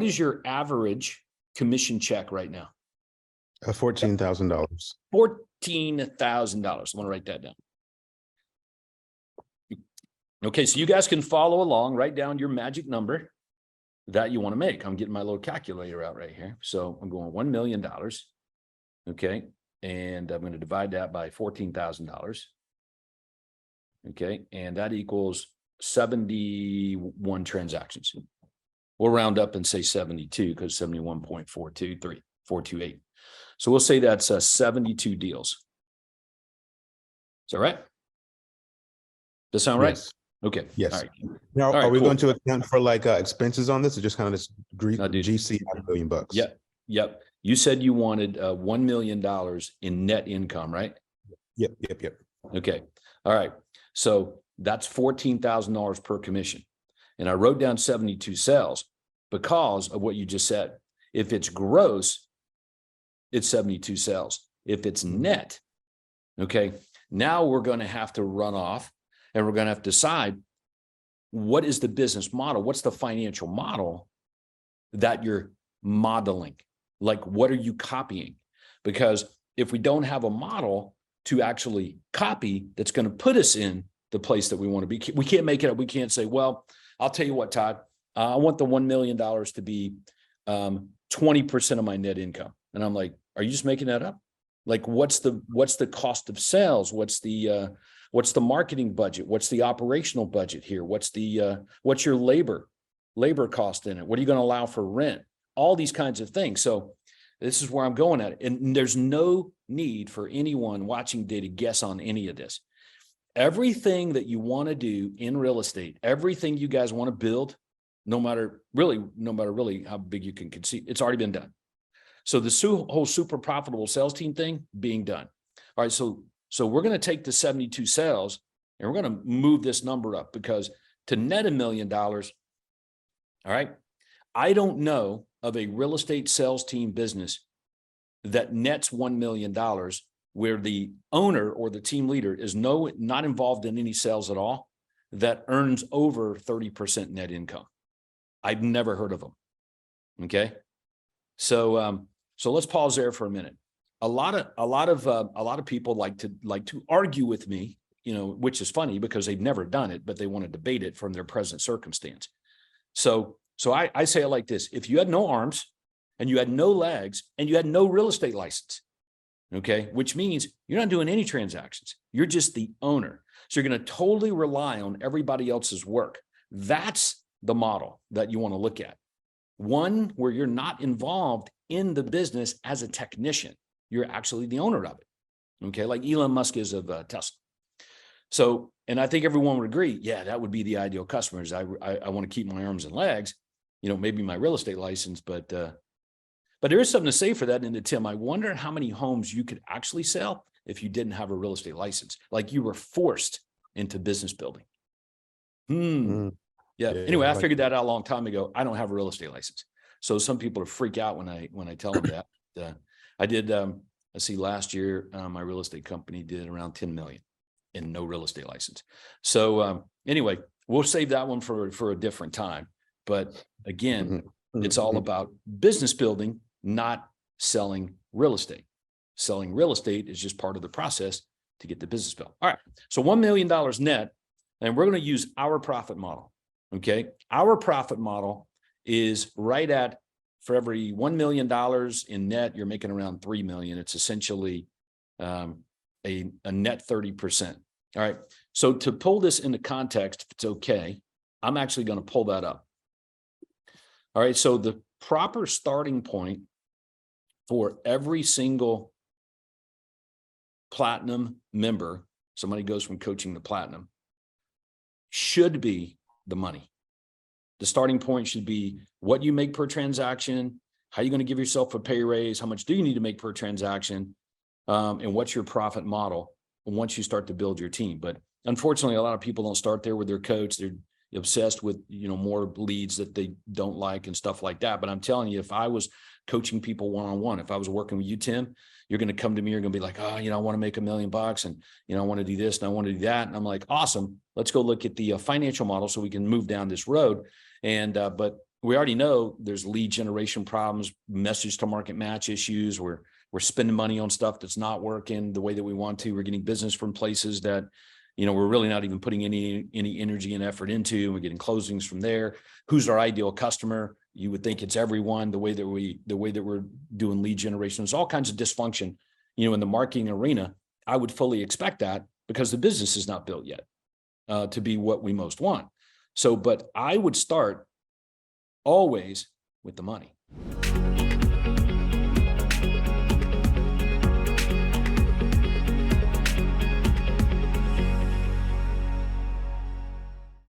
what is your average commission check right now? $14,000. $14,000. I want to write that down. Okay, so you guys can follow along, write down your magic number that you want to make. I'm getting my little calculator out right here. So I'm going $1 million. Okay, and I'm going to divide that by $14,000. Okay, and that equals 71 transactions. We'll round up and say 72 because 71.428. So we'll say that's 72 deals. Is that right? Does that sound right? Yes. Okay. Yes. All right. Now, All right, are we cool. going to account for like expenses on this, or just kind of this GC $5 million? Yep. Yep. You said you wanted $1 million in net income, right? Yep. Okay. All right. So that's $14,000 per commission. And I wrote down 72 sales because of what you just said. If it's gross, it's 72 sales. If it's net, okay, now we're going to have to run off and we're going to have to decide what is the business model? What's the financial model that you're modeling? Like, what are you copying? Because if we don't have a model to actually copy that's going to put us in the place that we want to be, we can't make it up. We can't say, well, I'll tell you what, Todd, I want the $1 million to be 20% of my net income. And I'm like, are you just making that up? Like, what's the cost of sales? What's the marketing budget? What's the operational budget here? What's your labor cost in it? What are you going to allow for rent? All these kinds of things. So this is where I'm going at it. And there's no need for anyone watching today to guess on any of this. Everything that you want to do in real estate, everything you guys want to build, no matter really how big you can conceive, it's already been done. So the whole super profitable sales team thing being done. All right. So we're going to take the 72 sales and we're going to move this number up, because to net $1 million. All right. I don't know of a real estate sales team business that nets $1 million where the owner or the team leader is not involved in any sales at all, that earns over 30% net income. I've never heard of them. Okay. So let's pause there for a minute. A lot of people like to argue with me, which is funny because they've never done it, but they want to debate it from their present circumstance. So I say it like this: if you had no arms and you had no legs and you had no real estate license, okay, which means you're not doing any transactions, you're just the owner. So you're going to totally rely on everybody else's work. That's the model that you want to look at. One where you're not involved in the business as a technician. You're actually the owner of it. Okay. Like Elon Musk is of Tesla. So, and I think everyone would agree, yeah, that would be the ideal customers. I want to keep my arms and legs, maybe my real estate license, but there is something to say for that. And Tim, I wonder how many homes you could actually sell if you didn't have a real estate license, like you were forced into business building. Yeah. Anyway, I figured that out a long time ago. I don't have a real estate license. So some people freak out when I tell them that. I did, let's see, last year, my real estate company did around 10 million in no real estate license. So anyway, we'll save that one for a different time. But again, it's all about business building, not selling real estate. Selling real estate is just part of the process to get the business built. All right. So $1 million net, and we're going to use our profit model. Okay. Our profit model is right at, for every $1 million in net, you're making around 3 million. It's essentially a net 30%. All right. So to pull this into context, if it's okay, I'm actually going to pull that up. All right. So the proper starting point for every single platinum member, somebody goes from coaching to platinum, should be the money. The starting point should be what you make per transaction, how are you going to give yourself a pay raise, how much do you need to make per transaction, and what's your profit model once you start to build your team. But unfortunately, a lot of people don't start there with their coach. They're obsessed with, more leads that they don't like and stuff like that. But I'm telling you, if I was coaching people one-on-one, if I was working with you, Tim, you're going to come to me, you're going to be like, oh, I want to make $1 million and, I want to do this and I want to do that. And I'm like, awesome. Let's go look at the financial model so we can move down this road. And, but we already know there's lead generation problems, message to market match issues. We're spending money on stuff that's not working the way that we want to. We're getting business from places that, we're really not even putting any energy and effort into. We're getting closings from there. Who's our ideal customer? You would think it's everyone. The way that we're doing lead generation, there's all kinds of dysfunction, in the marketing arena. I would fully expect that because the business is not built yet to be what we most want. So, but I would start always with the money.